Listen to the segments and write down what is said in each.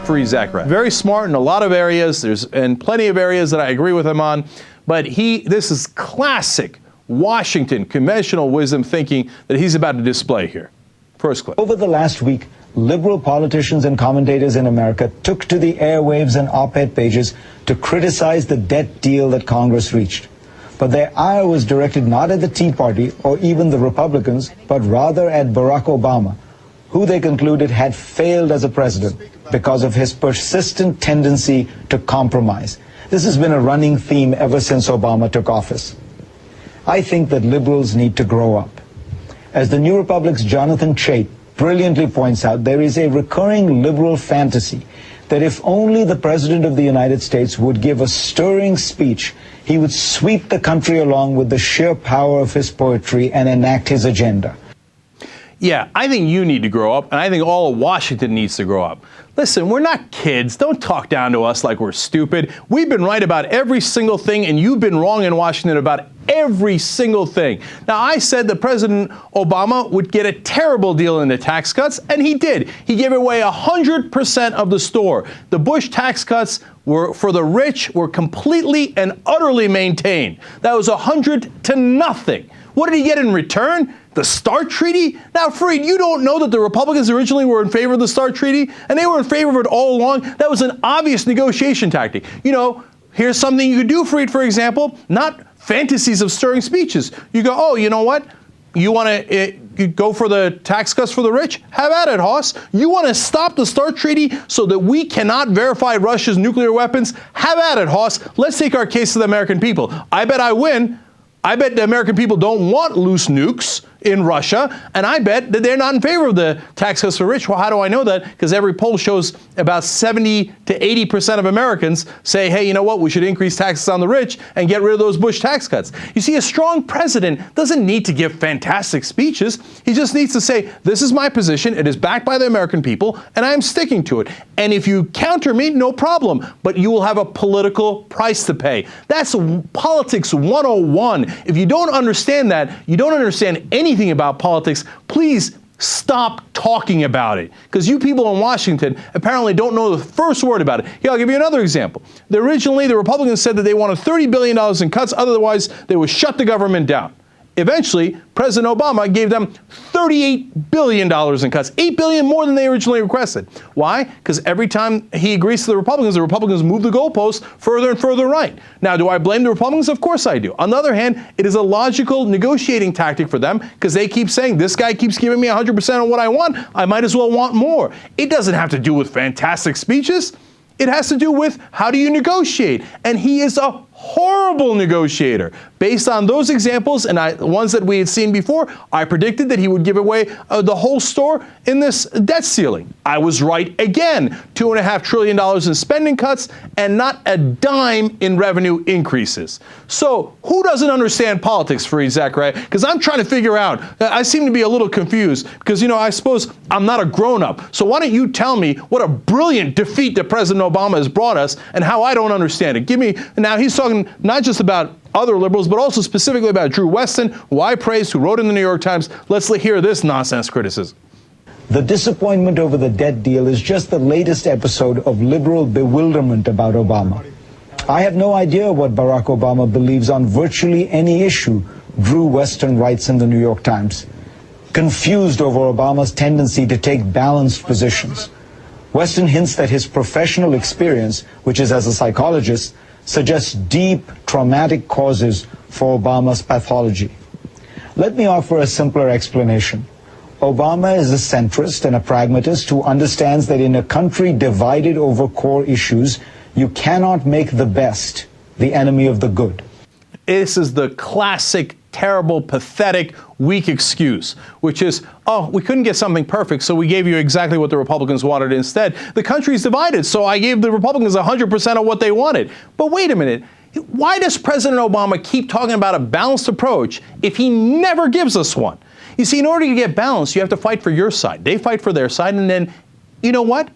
Fareed Zakaria. Very smart in a lot of areas. And plenty of areas that I agree with him on. But this is classic Washington conventional wisdom thinking that he's about to display here. First clip. Over the last week, liberal politicians and commentators in America took to the airwaves and op-ed pages to criticize the debt deal that Congress reached. But their ire was directed not at the Tea Party or even the Republicans, but rather at Barack Obama, who they concluded had failed as a president because of his persistent tendency to compromise. This has been a running theme ever since Obama took office. I think that liberals need to grow up. As the New Republic's Jonathan Chait brilliantly points out, there is a recurring liberal fantasy that if only the President of the United States would give a stirring speech, he would sweep the country along with the sheer power of his poetry and enact his agenda. Yeah, I think you need to grow up, and I think all of Washington needs to grow up. Listen, we're not kids. Don't talk down to us like we're stupid. We've been right about every single thing, and you've been wrong in Washington about every single thing. Now, I said that President Obama would get a terrible deal in the tax cuts, and he did. He gave away 100% of the store. The Bush tax cuts were for the rich were completely and utterly maintained. That was 100 to nothing. What did he get in return? The START Treaty? Now, Fareed, you don't know that the Republicans originally were in favor of the START Treaty, and they were in favor of it all along. That was an obvious negotiation tactic. You know, here's something you could do, Fareed, for example, not fantasies of stirring speeches. You go, oh, you know what? You want to go for the tax cuts for the rich? Have at it, Hoss. You want to stop the START Treaty so that we cannot verify Russia's nuclear weapons? Have at it, Hoss. Let's take our case to the American people. I bet I win. I bet the American people don't want loose nukes in Russia, and I bet that they're not in favor of the tax cuts for rich. Well, how do I know that? Because every poll shows about 70 to 80% of Americans say, hey, you know what, we should increase taxes on the rich and get rid of those Bush tax cuts. You see, a strong president doesn't need to give fantastic speeches. He just needs to say, this is my position, it is backed by the American people, and I am sticking to it. And if you counter me, no problem, but you will have a political price to pay. That's politics 101. If you don't understand that, you don't understand anything about politics. Please stop talking about it, because you people in Washington apparently don't know the first word about it. Here, I'll give you another example. Originally, the Republicans said that they wanted $30 billion in cuts, otherwise they would shut the government down. Eventually, President Obama gave them $38 billion in cuts, $8 billion more than they originally requested. Why? Because every time he agrees to the Republicans move the goalposts further and further right. Now, do I blame the Republicans? Of course I do. On the other hand, it is a logical negotiating tactic for them, because they keep saying, this guy keeps giving me 100% of what I want, I might as well want more. It doesn't have to do with fantastic speeches. It has to do with how do you negotiate. And he is a horrible negotiator. Based on those examples and ones that we had seen before, I predicted that he would give away the whole store in this debt ceiling. I was right again. $2.5 trillion in spending cuts and not a dime in revenue increases. So who doesn't understand politics, Fareed Zakaria? Because I'm trying to figure out, I seem to be a little confused because, you know, I suppose I'm not a grown-up. So why don't you tell me what a brilliant defeat that President Obama has brought us and how I don't understand it. Give me, now he's talking not just about other liberals, but also specifically about Drew Weston, who I praised, who wrote in the New York Times. Let's hear this nonsense criticism. The disappointment over the debt deal is just the latest episode of liberal bewilderment about Obama. I have no idea what Barack Obama believes on virtually any issue, Drew Weston writes in the New York Times. Confused over Obama's tendency to take balanced positions. Weston hints that his professional experience, which is as a psychologist, suggests deep, traumatic causes for Obama's pathology. Let me offer a simpler explanation. Obama is a centrist and a pragmatist who understands that in a country divided over core issues, you cannot make the best the enemy of the good. This is the classic, terrible, pathetic, weak excuse, which is, oh, we couldn't get something perfect, so we gave you exactly what the Republicans wanted instead. The country's divided, so I gave the Republicans 100% of what they wanted. But wait a minute. Why does President Obama keep talking about a balanced approach if he never gives us one? You see, in order to get balance, you have to fight for your side. They fight for their side, and then, you know what?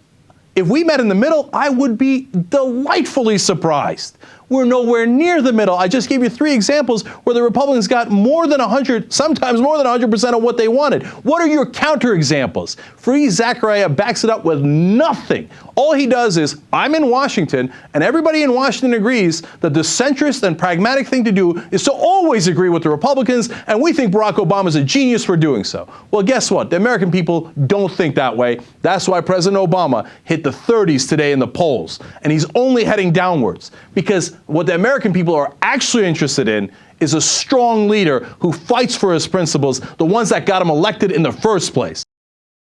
If we met in the middle, I would be delightfully surprised. We're nowhere near the middle. I just gave you 3 examples where the Republicans got more than 100, sometimes more than 100% of what they wanted. What are your counterexamples? Fareed Zakaria backs it up with nothing. All he does is, I'm in Washington, and everybody in Washington agrees that the centrist and pragmatic thing to do is to always agree with the Republicans, and we think Barack Obama is a genius for doing so. Well, guess what? The American people don't think that way. That's why President Obama hit the 30s today in the polls, and he's only heading downwards, because what the American people are actually interested in is a strong leader who fights for his principles, the ones that got him elected in the first place.